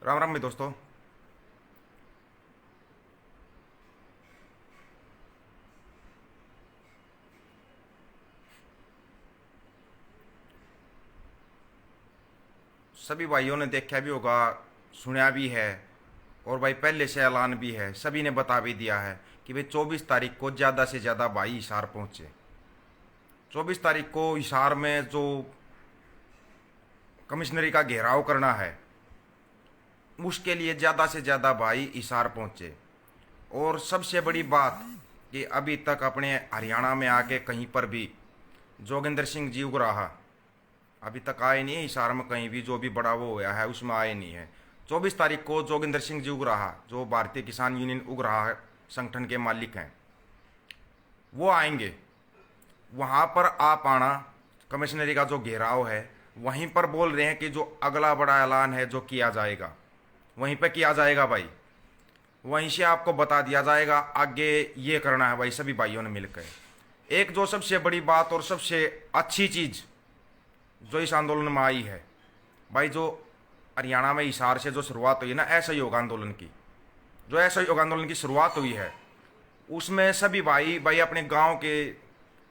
राम राम भी दोस्तों। सभी भाइयों ने देखा भी होगा, सुना भी है, और भाई पहले से ऐलान भी है, सभी ने बता भी दिया है कि भाई 24 तारीख को ज़्यादा से ज़्यादा भाई हिसार पहुँचे। 24 तारीख को हिसार में जो कमिश्नरी का घेराव करना है उसके लिए ज़्यादा से ज़्यादा भाई हिसार पहुँचे। और सबसे बड़ी बात कि अभी तक अपने हरियाणा में आके कहीं पर भी जोगिंदर सिंह जी उगराहा अभी तक आए नहीं है। हिसार में कहीं भी जो भी बड़ा वो हुआ है उसमें आए नहीं है। 24 तारीख को जोगिंदर सिंह जी उगराहा, जो भारतीय किसान यूनियन उगराहा संगठन के मालिक हैं, वो आएंगे। वहाँ पर आप आना, कमिश्नरी का जो घेराव है वहीं पर बोल रहे हैं कि जो अगला बड़ा ऐलान है जो किया जाएगा वहीं पर किया जाएगा भाई। वहीं से आपको बता दिया जाएगा आगे ये करना है भाई, सभी भाइयों ने मिलकर। एक जो सबसे बड़ी बात और सबसे अच्छी चीज़ जो इस आंदोलन में आई है भाई, जो हरियाणा में हिसार से जो शुरुआत हुई ना असहयोग आंदोलन की, जो असहयोग आंदोलन की शुरुआत हुई है उसमें सभी भाई भाई अपने गांव के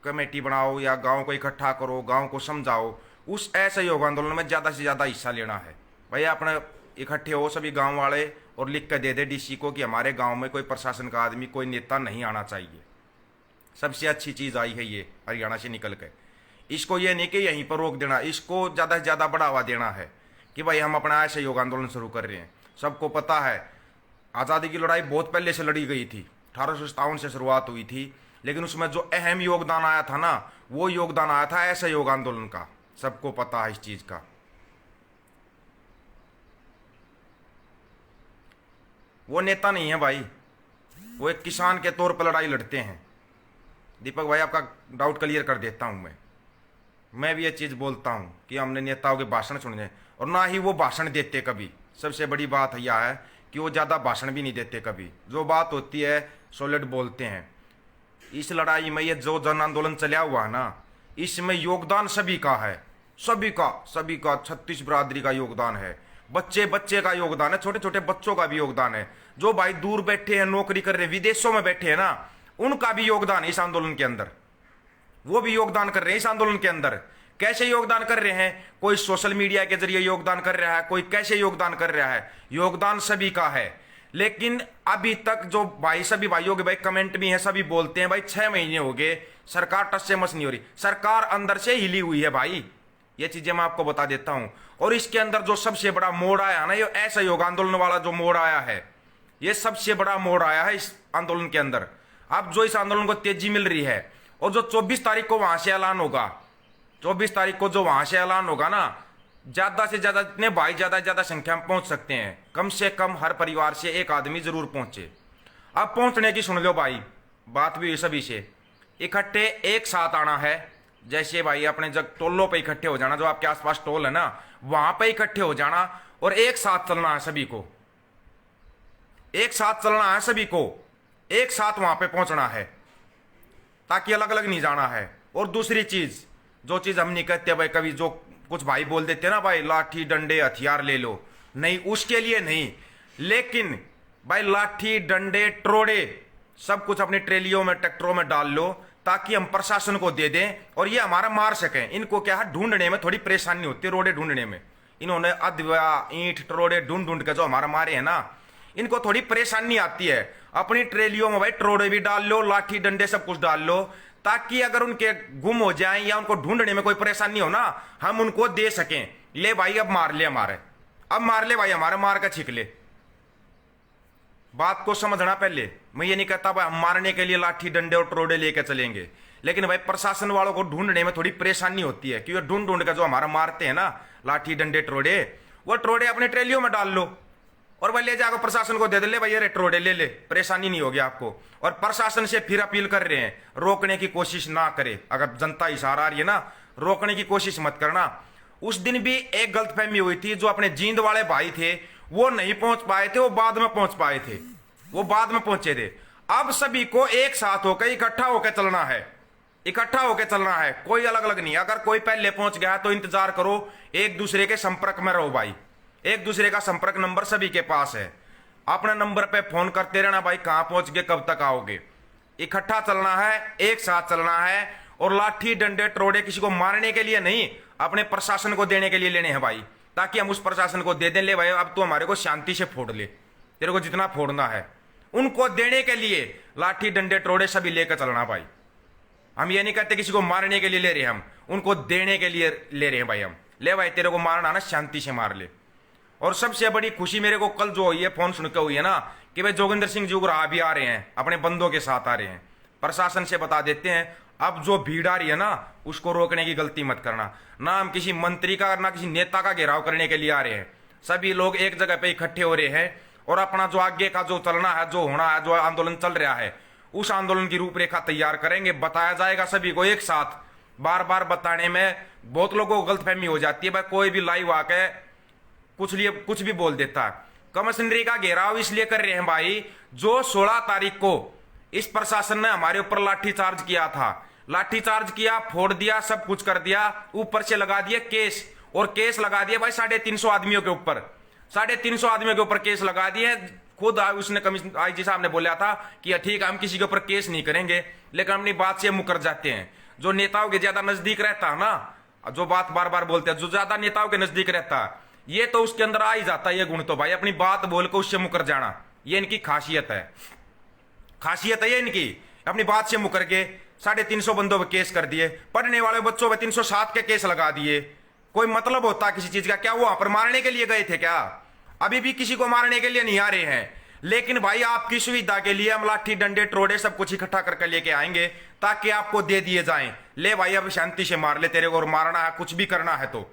कमेटी बनाओ या गांव को इकट्ठा करो, गांव को समझाओ। उस असहयोग आंदोलन में ज़्यादा से ज़्यादा हिस्सा लेना है भाई। अपने इकट्ठे हो सभी गांव वाले और लिख कर दे दे डीसी को कि हमारे गांव में कोई प्रशासन का आदमी, कोई नेता नहीं आना चाहिए। सबसे अच्छी चीज़ आई है ये हरियाणा से निकल कर। इसको ये नहीं कि यहीं पर रोक देना, इसको ज़्यादा से ज़्यादा बढ़ावा देना है कि भाई हम अपना असहयोग आंदोलन शुरू कर रहे हैं। सबको पता है आज़ादी की लड़ाई बहुत पहले से लड़ी गई थी, 1857 से शुरुआत हुई थी, लेकिन उसमें जो अहम योगदान आया था ना, वो योगदान आया था असहयोग आंदोलन का। सबको पता है इस चीज़ का। वो नेता नहीं है भाई, वो एक किसान के तौर पर लड़ाई लड़ते हैं। दीपक भाई आपका डाउट क्लियर कर देता हूँ मैं भी ये चीज़ बोलता हूँ कि हमने नेताओं के भाषण सुने और ना ही वो भाषण देते कभी। सबसे बड़ी बात यह है कि वो ज़्यादा भाषण भी नहीं देते कभी। जो बात होती है सॉलिड बोलते हैं। इस लड़ाई में ये जो जन आंदोलन चला हुआ है ना, इसमें योगदान सभी का है, सभी का 36 बिरादरी का योगदान है, बच्चे बच्चे का योगदान है, छोटे छोटे बच्चों का भी योगदान है। जो भाई दूर बैठे हैं, नौकरी कर रहे हैं, विदेशों में बैठे हैं ना, उनका भी योगदान है इस आंदोलन के अंदर। वो भी योगदान कर रहे हैं इस आंदोलन के अंदर। कैसे योगदान कर रहे हैं? कोई सोशल मीडिया के जरिए योगदान कर रहा है, कोई कैसे योगदान कर रहा है। योगदान सभी का है। लेकिन अभी तक जो भाई, सभी भाइयों के भाई कमेंट भी हैं, सभी बोलते हैं भाई 6 महीने हो गए, सरकार टस से मस नहीं हो रही। सरकार अंदर से हिली हुई है भाई, ये चीजें मैं आपको बता देता हूं। और इसके अंदर जो सबसे बड़ा मोड़ आया ना, ये असहयोग आंदोलन वाला जो मोड़ आया है, ये सबसे बड़ा मोड़ आया है इस आंदोलन के अंदर। अब जो इस आंदोलन को तेजी मिल रही है, और जो 24 तारीख को वहां से ऐलान होगा, 24 तारीख को जो वहां से ऐलान होगा ना, ज्यादा से ज्यादा जितने भाई ज्यादा से ज्यादा संख्या में पहुंच सकते हैं, कम से कम हर परिवार से एक आदमी जरूर पहुंचे। अब पहुंचने की सुन लो भाई, बात भी हुई सभी से, इकट्ठे एक साथ आना है। जैसे भाई अपने जब टोलों पे इकट्ठे हो जाना, जो आपके आसपास टोल है ना, वहां पे इकट्ठे हो जाना और एक साथ चलना है सभी को। एक साथ चलना है सभी को, एक साथ वहां पे पहुंचना है, ताकि अलग अलग नहीं जाना है। और दूसरी चीज, जो चीज हम नहीं कहते भाई, कभी जो कुछ भाई बोल देते ना भाई लाठी डंडे हथियार ले लो, नहीं उसके लिए नहीं, लेकिन भाई लाठी डंडे ट्रोड़े सब कुछ अपनी ट्रेलियों में ट्रैक्टरों में डाल लो, ताकि हम प्रशासन को दे दें और ये हमारा मार सकें। इनको क्या है, ढूंढने में थोड़ी परेशानी होती है, रोड़े ढूंढने में। इन्होंने अधवा ईंट ट्रोड़े ढूंढ ढूंढ के जो हमारा मारे है ना, इनको थोड़ी परेशानी आती है। अपनी ट्रेलियों में भाई ट्रोड़े भी डाल लो, लाठी डंडे सब कुछ डाल लो, ताकि अगर उनके गुम हो जाएं या उनको ढूंढने में कोई परेशानी हो ना, हम उनको दे सकें। ले भाई अब मार ले हमारे, अब मार ले भाई हमारे, मार का छिक ले। बात को समझना पहले। मैं ये नहीं कहता भाई हम मारने के लिए लाठी डंडे और ट्रोड़े लेके चलेंगे, लेकिन भाई प्रशासन वालों को ढूंढने में थोड़ी परेशानी होती है, क्योंकि ढूंढ ढूंढ कर जो हमारा मारते हैं ना लाठी डंडे ट्रोड़े, वो ट्रोड़े अपने ट्रेलियों में डाल लो और भाई ले जाकर प्रशासन को दे दे, ले भाई ये ट्रोड़े ले ले, परेशानी नहीं होगी आपको। और प्रशासन से फिर अपील कर रहे हैं, रोकने की कोशिश ना करे। अगर जनता इशारा आ रही है ना, रोकने की कोशिश मत करना। उस दिन भी एक गलतफहमी हुई थी, जो अपने जींद वाले भाई थे वो नहीं पहुंच पाए थे, वो बाद में पहुंच पाए थे, वो बाद में पहुंचे थे। अब सभी को एक साथ होकर इकट्ठा होकर चलना है, इकट्ठा होकर चलना है, कोई अलग अलग नहीं। अगर कोई पहले पहुंच गया तो इंतजार करो, एक दूसरे के संपर्क में रहो भाई। एक दूसरे का संपर्क नंबर सभी के पास है। अपने नंबर पे फोन करते रहना भाई, कहां पहुंच गए, कब तक आओगे। इकट्ठा चलना है, एक साथ चलना है, और लाठी डंडे टरोड़े किसी को मारने के लिए नहीं, अपने प्रशासन को देने के लिए लेने हैं भाई, ताकि हम उस प्रशासन को दे दें, ले भाई अब तो हमारे को शांति से फोड़ ले, तेरे को जितना फोड़ना है। उनको देने के लिए लाठी डंडे टरोड़े सभी लेकर चलना भाई। हम ये नहीं कहते किसी को मारने के लिए ले रहे, हम उनको देने के लिए ले रहे हैं भाई। हम ले भाई, तेरे को मारना ना, शांति से मार ले। और सबसे बड़ी खुशी मेरे को कल जो हुई है, फोन सुन के हुई है ना, कि भाई जोगिंदर सिंह जी उग्राह भी आ रहे हैं, अपने बंदों के साथ आ रहे हैं। प्रशासन से बता देते हैं, अब जो भीड़ आ रही है ना, उसको रोकने की गलती मत करना। ना हम किसी मंत्री का ना किसी नेता का घेराव करने के लिए आ रहे हैं। सभी लोग एक जगह पे इकट्ठे हो रहे हैं और अपना जो आगे का जो चलना है, जो होना है, जो आंदोलन चल रहा है, उस आंदोलन की रूपरेखा तैयार करेंगे, बताया जाएगा सभी को एक साथ। बार बार बताने में बहुत लोगों को गलतफहमी हो जाती है भाई, कोई भी लाइव आके कुछ भी बोल देता है। कमिश्नरी का घेराव इसलिए कर रहे हैं भाई, जो 16 तारीख को इस प्रशासन ने हमारे ऊपर लाठीचार्ज किया था, लाठीचार्ज किया, फोड़ दिया, सब कुछ कर दिया, ऊपर से लगा दिए केस, और केस लगा दिए भाई 350 आदमियों के ऊपर, 350 आदमियों के ऊपर केस लगा दिए। खुद उसने कमिश्नर आईजी साहब ने बोला था कि ठीक है, हम किसी के ऊपर केस नहीं करेंगे, लेकिन अपनी बात से मुकर जाते हैं। जो नेताओं के ज्यादा नजदीक रहता है ना, जो बात बार बार बोलते हैं, जो ज्यादा नेताओं के नजदीक रहता है, ये तो उसके अंदर आ ही जाता है ये गुण, तो भाई अपनी बात बोलकर उससे मुकर जाना, ये इनकी खासियत है। खासियत है ये इनकी, अपनी बात से मुकर के 350 बंदों पर केस कर दिए, पढ़ने वाले बच्चों पर 307 के केस लगा दिए। कोई मतलब होता किसी चीज का क्या? वो वहां पर मारने के लिए गए थे क्या? अभी भी किसी को मारने के लिए नहीं आ रहे हैं, लेकिन भाई आपकी सुविधा के लिए हम लाठी डंडे टरोड़े सब कुछ इकट्ठा करके लेके आएंगे, ताकि आपको दे दिए जाएं। ले भाई अब शांति से मार ले, तेरे को और मारना है, कुछ भी करना है तो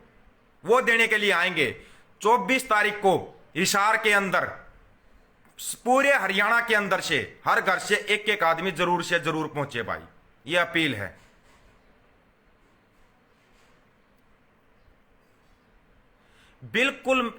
वो देने के लिए आएंगे। 24 तारीख को हिसार के अंदर, पूरे हरियाणा के अंदर से हर घर से एक एक आदमी जरूर से जरूर पहुंचे भाई, ये अपील है। बिल्कुल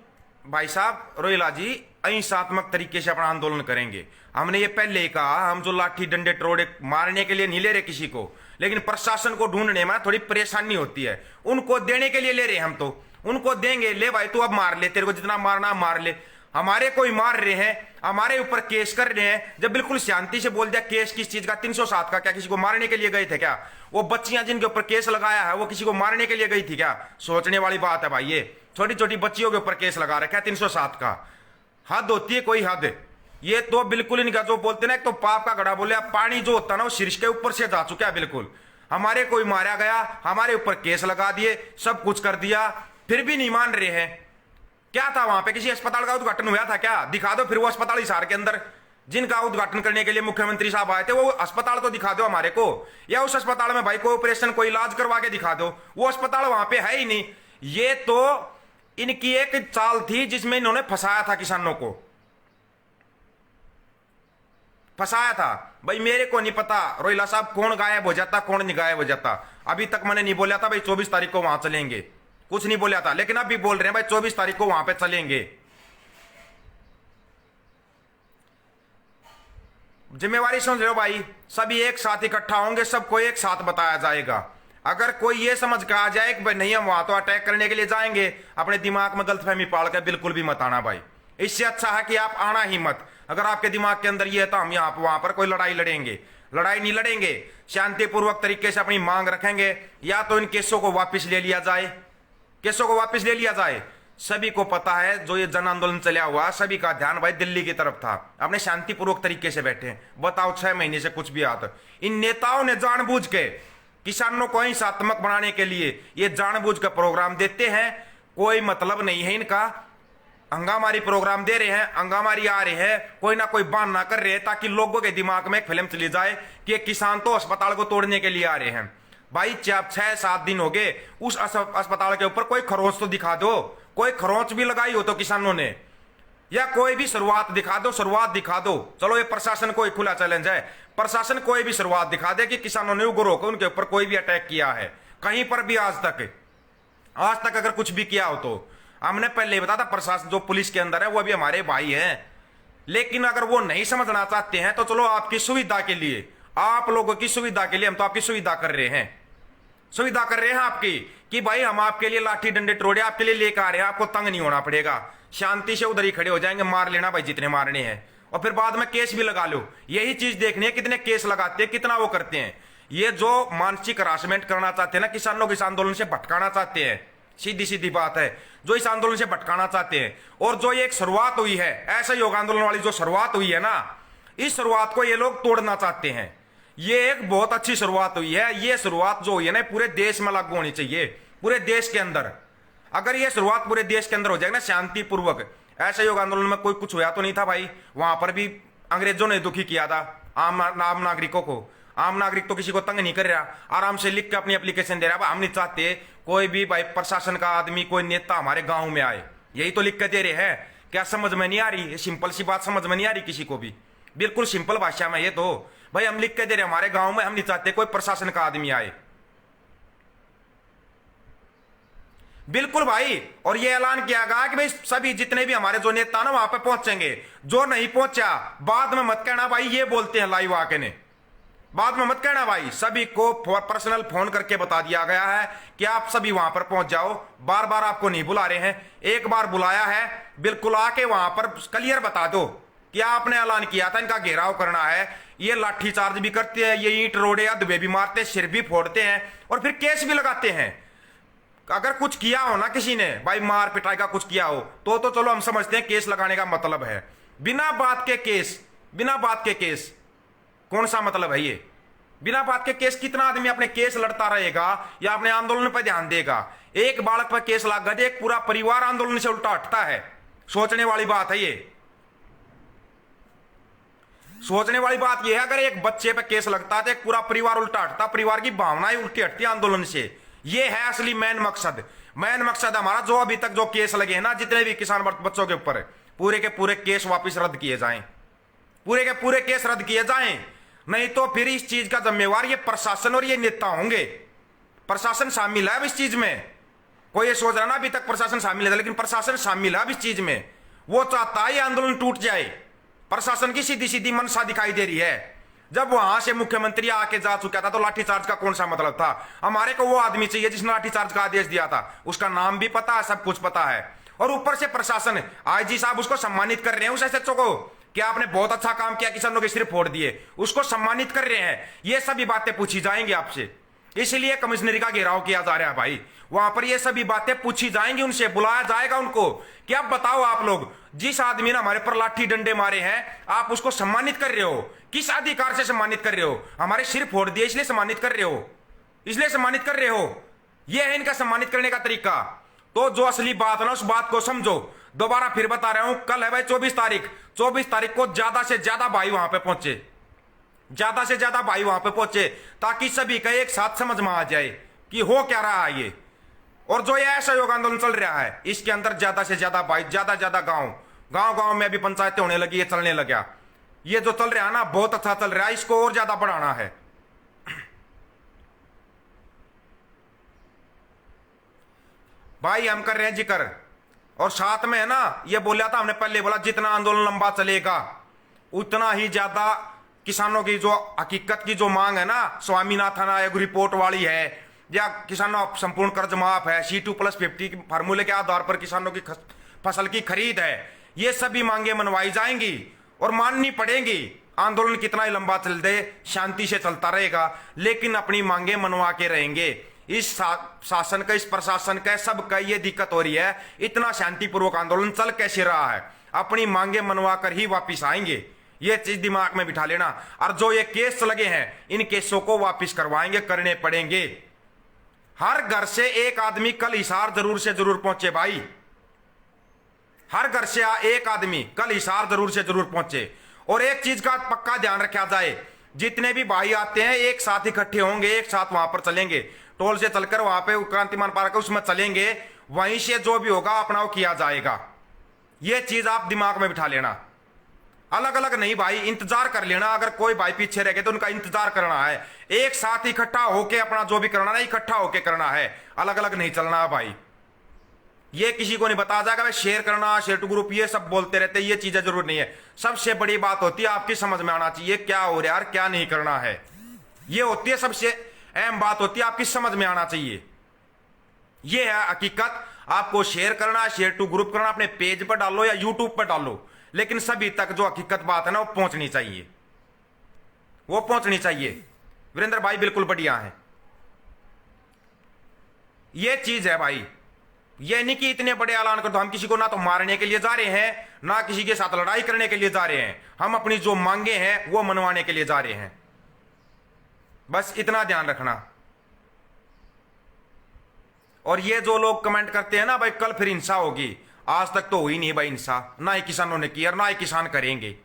भाई साहब रोहिला जी, अहिंसात्मक तरीके से अपना आंदोलन करेंगे। हमने ये पहले ही कहा, हम जो लाठी डंडे टरोड़े मारने के लिए नहीं ले रहे किसी को, लेकिन प्रशासन को ढूंढने में थोड़ी परेशानी होती है, उनको देने के लिए ले रहे हम, तो उनको देंगे। ले भाई तू अब मार ले, तेरे को जितना मारना मार ले। हमारे कोई मार रहे हैं, हमारे ऊपर केस कर रहे हैं, जब बिल्कुल शांति से बोल दिया केस किस चीज का, 307 का, क्या किसी को मारने के लिए गए थे क्या? वो बच्चियां जिनके ऊपर केस लगाया है वो किसी को मारने के लिए गई थी क्या? सोचने वाली बात है भाई, ये छोटी छोटी बच्चियों के ऊपर केस लगा रखा है 307 का। हद होती है कोई हद। ये तो बिल्कुल इनका जो बोलते ना, एक तो पाप का घड़ा बोले, पानी जो होता ना वो शीर्ष के ऊपर से जा चुका है बिल्कुल। हमारे कोई मारा गया, हमारे ऊपर केस लगा दिए, सब कुछ कर दिया, फिर भी नहीं मान रहे हैं। क्या था वहां पे? किसी अस्पताल का उद्घाटन हुआ था क्या? दिखा दो फिर वो अस्पताल हिसार के अंदर जिनका उद्घाटन करने के लिए मुख्यमंत्री साहब आए थे, वो अस्पताल तो दिखा दो हमारे को। या उस अस्पताल में भाई कोई ऑपरेशन, कोई इलाज करवा के दिखा दो, वो अस्पताल वहां पे है ही नहीं। ये तो इनकी एक चाल थी जिसमें इन्होंने फंसाया था किसानों को, फंसाया था भाई। मेरे को नहीं पता रोहिला साहब कौन गायब हो जाता, कौन नहीं गायब हो जाता। अभी तक मैंने नहीं बोला था भाई 24 तारीख को वहां चलेंगे, कुछ नहीं बोला था, लेकिन अभी बोल रहे हैं भाई 24 तारीख को वहां पे चलेंगे। जिम्मेवारी समझ लो भाई, सभी एक साथ इकट्ठा होंगे, सबको एक साथ बताया जाएगा। अगर कोई ये समझ के आ जाए कि भाई नहीं हम वहां तो अटैक करने के लिए जाएंगे, अपने दिमाग में गलतफहमी पाल कर बिल्कुल भी मत आना भाई। इससे अच्छा है कि आप आना ही मत। अगर आपके दिमाग के अंदर ये है तो हम यहाँ वहां पर कोई लड़ाई लड़ेंगे, लड़ाई नहीं लड़ेंगे, शांतिपूर्वक तरीके से अपनी मांग रखेंगे। या तो इन केसों को वापस ले लिया जाए, केसों को वापस ले लिया जाए। सभी को पता है जो ये जन आंदोलन चला हुआ, सभी का ध्यान भाई दिल्ली की तरफ था। अपने शांतिपूर्वक तरीके से बैठे, बताओ 6 महीने से कुछ भी आता। इन नेताओं ने जानबूझ के किसानों को हिंसात्मक बनाने के लिए ये जानबूझ कर प्रोग्राम देते हैं। कोई मतलब नहीं है इनका, हंगामारी प्रोग्राम दे रहे हैं, हंगामारी आ रहे हैं, कोई ना कोई बहाना कर रहे हैं, ताकि लोगों के दिमाग में एक फिल्म चली जाए कि ये किसान तो अस्पताल को तोड़ने के लिए आ रहे हैं। भाई 6-7 दिन हो गए, उस अस्पताल के ऊपर कोई खरोंच तो दिखा दो, कोई खरोंच भी लगाई हो तो किसानों ने, या कोई भी शुरुआत दिखा दो, शुरुआत दिखा दो। चलो ये प्रशासन को एक खुला चैलेंज है, प्रशासन कोई भी शुरुआत दिखा दे कि किसानों ने उग्र होकर उनके ऊपर कोई भी अटैक किया है कहीं पर भी आज तक अगर कुछ भी किया हो तो। हमने पहले ही बताया था, प्रशासन जो पुलिस के अंदर है वो भी हमारे भाई हैं, लेकिन अगर वो नहीं समझना चाहते हैं तो चलो आपकी सुविधा के लिए, आप लोगों की सुविधा के लिए हम तो आपकी सुविधा कर रहे हैं, सुविधा कर रहे हैं आपकी, कि भाई हम आपके लिए लाठी डंडे टरोड़े आपके लिए लेकर आ रहे हैं, आपको तंग नहीं होना पड़ेगा। शांति से उधर ही खड़े हो जाएंगे, मार लेना भाई जितने मारने हैं, और फिर बाद में केस भी लगा लो। यही चीज देखनी है, कितने केस लगाते हैं, कितना वो करते हैं। ये जो मानसिक हरासमेंट करना चाहते हैं ना, किसानों को इस आंदोलन से भटकाना चाहते हैं, सीधी सीधी बात है, जो इस आंदोलन से भटकाना चाहते हैं। और जो ये एक शुरुआत हुई है, ऐसा योग आंदोलन वाली जो शुरुआत हुई है ना, इस शुरुआत को ये लोग तोड़ना चाहते हैं। ये एक बहुत अच्छी शुरुआत हुई है। ये शुरुआत जो हुई है ना, पूरे देश में लागू होनी चाहिए, पूरे देश के अंदर। अगर ये शुरुआत पूरे देश के अंदर हो जाएगी ना शांतिपूर्वक, ऐसे योग आंदोलन में कोई कुछ हुआ तो नहीं था भाई, वहां पर भी अंग्रेजों ने दुखी किया था आम नागरिकों को। आम नागरिक तो किसी को तंग नहीं कर रहा, आराम से लिख के अपनी एप्लीकेशन दे रहा है, हम नहीं चाहते कोई भी भाई प्रशासन का आदमी, कोई नेता हमारे गांव में आए, यही तो लिख के दे रहे हैं। क्या समझ में नहीं आ रही? सिंपल सी बात समझ में नहीं आ रही किसी को भी, बिल्कुल सिंपल भाषा में। ये तो भाई हम लिख के दे रहे हैं हमारे गांव में, हम नहीं चाहते कोई प्रशासन का आदमी आए, बिल्कुल भाई। और ये ऐलान किया गया कि भाई सभी जितने भी हमारे जो नेता ना वहां पे पहुंचेंगे, जो नहीं पहुंचा बाद में मत कहना भाई, ये बोलते हैं लाइव आके ने, बाद में मत कहना भाई। सभी को पर्सनल फोन करके बता दिया गया है कि आप सभी वहां पर पहुंच जाओ। बार बार आपको नहीं बुला रहे हैं, एक बार बुलाया है, बिल्कुल आके वहां पर क्लियर बता दो कि आपने ऐलान किया था इनका घेराव करना है। ये लाठी चार्ज भी करते हैं, ये ईंट रोड़े या दुबे भी मारते हैं, सिर भी फोड़ते हैं, और फिर केस भी लगाते हैं। अगर कुछ किया हो ना किसी ने भाई, मार पिटाई का कुछ किया हो तो चलो हम समझते हैं केस लगाने का मतलब है। बिना बात के केस, बिना बात के केस कौन सा मतलब है ये? बिना बात के केस कितना आदमी अपने केस लड़ता रहेगा या अपने आंदोलन पर ध्यान देगा? एक बालक पर केस लग गया, एक पूरा परिवार आंदोलन से उल्टा हटता है। सोचने वाली बात है ये, सोचने वाली बात यह है। अगर एक बच्चे पे केस लगता है तो एक पूरा परिवार उल्टा हटता, परिवार की भावनाएं उल्टी हटती आंदोलन से। ये है असली मेन मकसद। मेन मकसद हमारा जो अभी तक जो केस लगे हैं ना, जितने भी किसान बच्चों के ऊपर, पूरे के पूरे केस वापिस रद्द किए जाएं, पूरे के पूरे केस रद्द किए जाएं। नहीं तो फिर इस चीज का जिम्मेवार ये प्रशासन और ये नेता होंगे। प्रशासन शामिल है अब इस चीज में। कोई ये सोच रहा ना अभी तक प्रशासन शामिल है, लेकिन प्रशासन शामिल है अब इस चीज में। वो चाहता है ये आंदोलन टूट जाए। प्रशासन की सीधी सीधी मनसा दिखाई दे रही है। जब वहां से मुख्यमंत्री आके जा चुका था तो लाठीचार्ज का कौन सा मतलब था? हमारे को वो आदमी चाहिए जिसने लाठीचार्ज का आदेश दिया था, उसका नाम भी पता है, सब कुछ पता है। और ऊपर से प्रशासन, आईजी साहब उसको सम्मानित कर रहे हैं, उस एसएचओ को, कि आपने बहुत अच्छा काम किया, किसानों के सिर फोड़ दिए, उसको सम्मानित कर रहे हैं। ये सभी बातें पूछी जाएंगी आपसे, इसलिए कमिश्नरी का घेराव किया जा रहा है भाई। वहां पर ये सभी बातें पूछी जाएंगी, उनसे बुलाया जाएगा उनको कि अब बताओ आप लोग, जिस आदमी ने हमारे पर लाठी डंडे मारे हैं, आप उसको सम्मानित कर रहे हो, किस अधिकार से सम्मानित कर रहे हो? हमारे सिर फोड़ दिए इसलिए सम्मानित कर रहे हो, इसलिए सम्मानित कर रहे हो। यह है इनका सम्मानित करने का तरीका। तो जो असली बात है ना, उस बात को समझो। दोबारा फिर बता रहा हूं, कल है भाई 24 तारीख, 24 तारीख को ज्यादा से ज्यादा भाई वहां पे पहुंचे, ज्यादा से ज्यादा भाई वहां पे पहुंचे, ताकि सभी का एक साथ समझ में आ जाए कि हो क्या रहा है ये। और जो ये असहयोग आंदोलन चल रहा है, इसके अंदर ज्यादा से ज्यादा भाई, ज्यादा ज्यादा गांव में अभी पंचायतें होने लगी, ये चलने लगा। ये जो चल रहा है ना, बहुत अच्छा चल रहा है, इसको और ज्यादा बढ़ाना है। भाई हम कर रहे हैं जिक्र, और साथ में है ना, ये बोला था हमने पहले बोला, जितना आंदोलन लंबा चलेगा उतना ही ज्यादा किसानों की जो हकीकत की जो मांग है ना, स्वामीनाथन आयोग रिपोर्ट वाली है, या किसानों संपूर्ण कर्ज माफ है, C2+50 फार्मूले के आधार पर किसानों की फसल की खरीद है, ये सभी मांगे मनवाई जाएंगी और माननी पड़ेंगी। आंदोलन कितना ही लंबा चल दे, शांति से चलता रहेगा, लेकिन अपनी मांगे मनवा के रहेंगे। इस शासन का, इस प्रशासन का, सबका ये दिक्कत हो रही है, इतना शांतिपूर्वक आंदोलन चल कैसे रहा है, अपनी मांगे मनवा कर ही वापिस आएंगे। ये चीज दिमाग में बिठा लेना। और जो ये केस लगे हैं, इन केसों को वापिस करवाएंगे, करने पड़ेंगे। हर घर से एक आदमी कल हिसार जरूर से जरूर पहुंचे भाई, हर घर से एक आदमी कल हिसार जरूर से जरूर पहुंचे। और एक चीज का पक्का ध्यान रखा जाए, जितने भी भाई आते हैं एक साथ इकट्ठे होंगे, एक साथ वहां पर चलेंगे, टोल से चलकर वहां पे क्रांतिमान पार्क है उसमें चलेंगे, वहीं से जो भी होगा अपना वो किया जाएगा। ये चीज आप दिमाग में बिठा लेना। अलग अलग नहीं भाई, इंतजार कर लेना। अगर कोई भाई पीछे रह गए तो उनका इंतजार करना है, एक साथ इकट्ठा होके अपना जो भी करना है इकट्ठा होके करना है, अलग अलग नहीं चलना है भाई। ये किसी को नहीं बताया जाएगा भाई शेयर करना, शेयर टू ग्रुप, ये सब बोलते रहते, ये चीजें जरूर नहीं है। सबसे बड़ी बात होती है आपकी समझ में आना चाहिए क्या हो रहा है यार, क्या नहीं करना है। ये होती है सबसे अहम बात, होती है आपकी समझ में आना चाहिए। ये है हकीकत। आपको शेयर करना, शेयर टू ग्रुप करना, अपने पेज पर डालो या यूट्यूब पर डालो, लेकिन सभी तक जो हकीकत बात है ना वो पहुंचनी चाहिए, वो पहुंचनी चाहिए। वीरेंद्र भाई बिल्कुल बढ़िया है। ये चीज है भाई, ये नहीं कि इतने बड़े ऐलान कर दो। हम किसी को ना तो मारने के लिए जा रहे हैं, ना किसी के साथ लड़ाई करने के लिए जा रहे हैं। हम अपनी जो मांगे हैं वो मनवाने के लिए जा रहे हैं। बस इतना ध्यान रखना। और ये जो लोग कमेंट करते हैं ना भाई कल फिर हिंसा होगी, आज तक तो हुई नहीं भाई हिंसा, ना ही किसानों ने की और ना ही किसान करेंगे।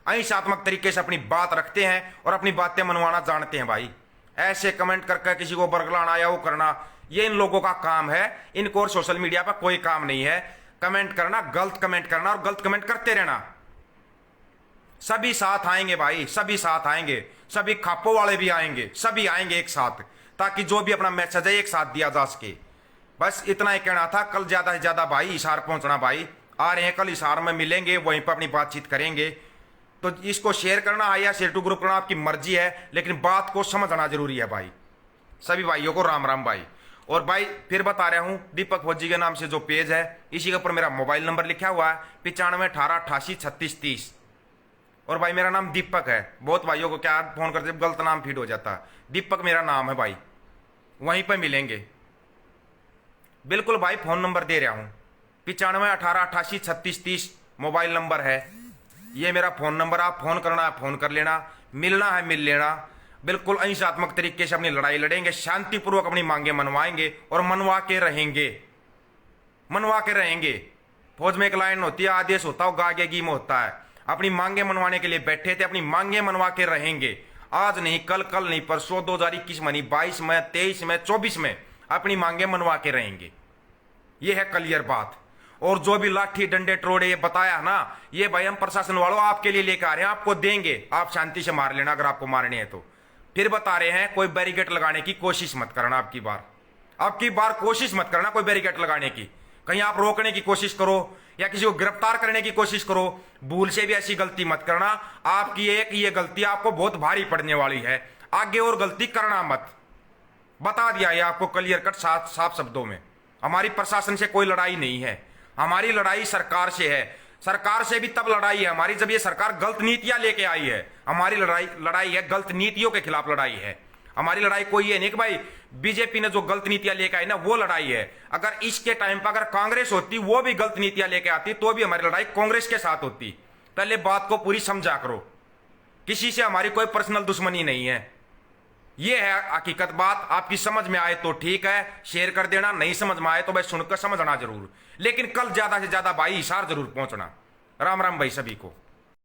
अहिंसात्मक तरीके से अपनी बात रखते हैं और अपनी बातें मनवाना जानते हैं भाई। ऐसे कमेंट करके किसी को बरगलाना या वो करना, ये इन लोगों का काम है। इनको और सोशल मीडिया पर कोई काम नहीं है। कमेंट करना, गलत कमेंट करना और गलत कमेंट करते रहना। सभी साथ आएंगे भाई, सभी साथ आएंगे, सभी खापो वाले भी आएंगे, सभी आएंगे एक साथ, ताकि जो भी अपना मैसेज है एक साथ दिया जा सके। बस इतना ही कहना था। कल ज्यादा से ज्यादा भाई हिसार पहुंचना भाई। आ रहे हैं कल हिसार में, मिलेंगे, वहीं पर अपनी बातचीत करेंगे। तो इसको शेयर करना है या शेयर टू ग्रुप करना आपकी मर्जी है, लेकिन बात को समझना जरूरी है भाई। सभी भाइयों को राम राम भाई। और भाई फिर बता रहा हूं, दीपक फौजी के नाम से जो पेज है, इसी के ऊपर मेरा मोबाइल नंबर लिखा हुआ है 9518883630। और भाई मेरा नाम दीपक है। बहुत भाइयों को क्या फोन करते गलत नाम फीड हो जाता है। दीपक मेरा नाम है भाई। वहीं पर मिलेंगे बिल्कुल भाई। फोन नंबर दे रहा हूं 9518883630 मोबाइल नंबर है। ये मेरा फोन नंबर, आप फोन करना है फोन कर लेना, मिलना है मिल लेना। बिल्कुल अहिंसात्मक तरीके से अपनी लड़ाई लड़ेंगे, शांतिपूर्वक अपनी मांगे मनवाएंगे और मनवा के रहेंगे, मनवा के रहेंगे। फौज में एक लाइन होती है, आदेश होता है, गागे गीम होता है। अपनी मांगे मनवाने के लिए बैठे थे, अपनी मांगे मनवा के रहेंगे। आज नहीं कल, कल नहीं परसों, 2021 में नहीं, 22 में, 23 में, 24 में अपनी मांगे मनवा के रहेंगे। ये है क्लियर बात। और जो भी लाठी डंडे टरोड़े ये बताया ना, ये भाई हम प्रशासन वालों आपके लिए लेकर आ रहे हैं, आपको देंगे, आप शांति से मार लेना अगर आपको मारने हैं तो। फिर बता रहे हैं कोई बैरिकेड लगाने की कोशिश मत करना। आपकी बार कोशिश मत करना कोई बैरिकेड लगाने की। कहीं आप रोकने की कोशिश करो या किसी को गिरफ्तार करने की कोशिश करो, भूल से भी ऐसी गलती मत करना। आपकी एक ये गलती आपको बहुत भारी पड़ने वाली है, आगे और गलती करना मत। बता दिया ये आपको क्लियर कट साफ शब्दों में। हमारी प्रशासन से कोई लड़ाई नहीं है, हमारी लड़ाई सरकार से है। सरकार से भी तब लड़ाई है हमारी जब ये सरकार गलत नीतियां लेके आई है। हमारी लड़ाई है गलत नीतियों के खिलाफ लड़ाई है। हमारी लड़ाई कोई है नहीं कि भाई बीजेपी ने जो गलत नीतियां लेके आई ना वो लड़ाई है। अगर इसके टाइम पर अगर कांग्रेस होती, वो भी गलत नीतियां लेके आती, तो भी हमारी लड़ाई कांग्रेस के साथ होती। पहले बात को पूरी समझा करो। किसी से हमारी कोई पर्सनल दुश्मनी नहीं है। ये है हकीकत बात। आपकी समझ में आए तो ठीक है, शेयर कर देना, नहीं समझ में आए तो भाई सुनकर समझना जरूर। लेकिन कल ज्यादा से ज्यादा भाई हिसार जरूर पहुंचना। राम राम भाई सभी को।